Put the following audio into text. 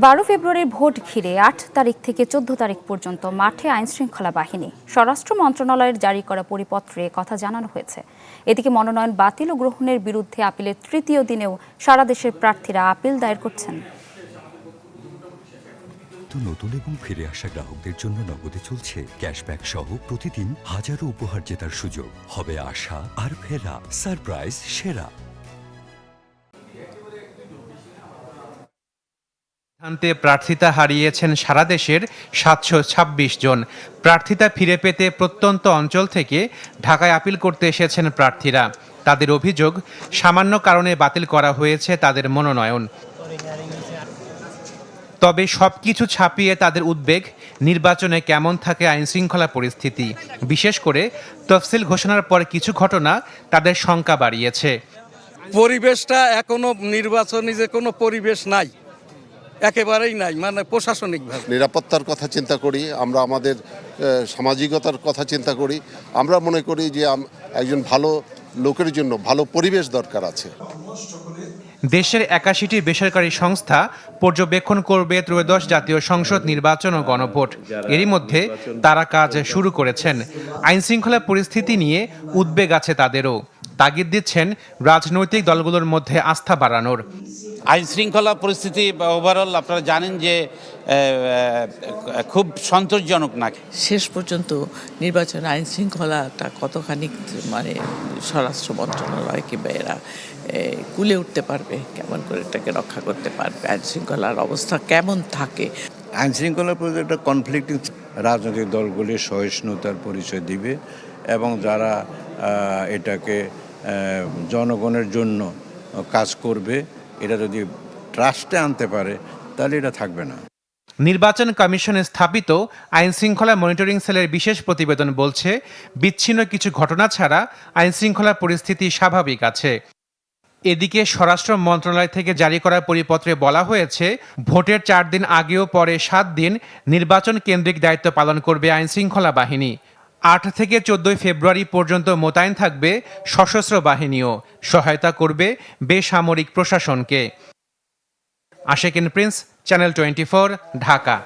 12 ফেব্রুয়ারির ভোট ঘিরে 8 তারিখ থেকে 14 তারিখ পর্যন্ত মাঠে আইনশৃঙ্খলা বাহিনী। স্বরাষ্ট্র মন্ত্রণালয়ের জারি করা পরিপত্রে কথা জানানো হয়েছে। এদিকে মনোনয়ন বাতিল ও গ্রহণের বিরুদ্ধে আপিলের তৃতীয় দিনেও সারা দেশের প্রার্থীরা আপিল দায়ের করছেন। নতুন এবং ফিরে আসা গ্রাহকদের জন্য নগদে চলছে ক্যাশব্যাক সহ প্রতিদিন হাজারো উপহার জেতার সুযোগ। হবে আশা আর ফেরা, সারপ্রাইজ সেরা। সিদ্ধান্তে প্রার্থিতা হারিয়েছেন সারা দেশের 726 জন। প্রার্থিতা ফিরে পেতে প্রত্যন্ত অঞ্চল থেকে ঢাকায় আপিল করতে এসেছেন প্রার্থীরা। তাদের অভিযোগ, সামান্য কারণে বাতিল করা হয়েছে তাদের মনোনয়ন। তবে সবকিছু ছাপিয়ে তাদের উদ্বেগ, নির্বাচনে কেমন থাকে আইনশৃঙ্খলা পরিস্থিতি। বিশেষ করে তফসিল ঘোষণার পর কিছু ঘটনা তাদের শঙ্কা বাড়িয়েছে। পরিবেশটা এখনো নির্বাচনী যে কোনো পরিবেশ নাই, একেবারেই নাই, মানে প্রশাসনিকভাবে। নিরাপত্তার কথা চিন্তা করি আমরা, আমাদের সামাজিকতার কথা চিন্তা করি। আমরা মনে করি যে একজন ভালো লোকের জন্য ভালো পরিবেশ দরকার আছে। দেশের 81টি বেসরকারি সংস্থা পর্যবেক্ষণ করবে ত্রয়োদশ জাতীয় সংসদ নির্বাচন ও গণভোট। এরই মধ্যে তারা কাজ শুরু করেছেন। আইনশৃঙ্খলা পরিস্থিতি নিয়ে উদ্বেগ আছে তাদেরও। তাগিদ দিচ্ছেন রাজনৈতিক দলগুলোর মধ্যে আস্থা বাড়ানোর। আইন শৃঙ্খলা পরিস্থিতি ওভারঅল আপনারা জানেন যে খুব সন্তোষজনক না। শেষ পর্যন্ত নির্বাচন আইন শৃঙ্খলাটা কতখানি মানে স্বরাষ্ট্র মন্ত্রণালয় কিংবা এরা কুলে উঠতে পারবে, কেমন করে এটাকে রক্ষা করতে পারবে, আইন শৃঙ্খলার অবস্থা কেমন থাকে। আইন শৃঙ্খলার প্রতি একটা কনফ্লিক্টিং রাজনৈতিক দলগুলি সহিষ্ণুতার পরিচয় দিবে এবং যারা এটাকে জনগণের জন্য কাজ করবে, এটা যদি ট্রাস্টে আনতে পারে তাহলে এটা থাকবে না। নির্বাচন কমিশনে স্থাপিত আইনশৃঙ্খলা মনিটরিং সেলের বিশেষ প্রতিবেদন বলছে, বিচ্ছিন্ন কিছু ঘটনা ছাড়া আইনশৃঙ্খলা পরিস্থিতি স্বাভাবিক আছে। এদিকে স্বরাষ্ট্র মন্ত্রণালয় থেকে জারি করা পরিপত্রে বলা হয়েছে, ভোটের 4 দিন আগেও পরে 7 দিন নির্বাচন কেন্দ্রিক দায়িত্ব পালন করবে আইনশৃঙ্খলা বাহিনী। 8 থেকে 14 ফেব্রুয়ারি পর্যন্ত মোতায়েন থাকবে সশস্ত্র বাহিনীও, সহায়তা করবে বেসামরিক প্রশাসনকে। আশেকিন প্রিন্স, চ্যানেল 24, ঢাকা।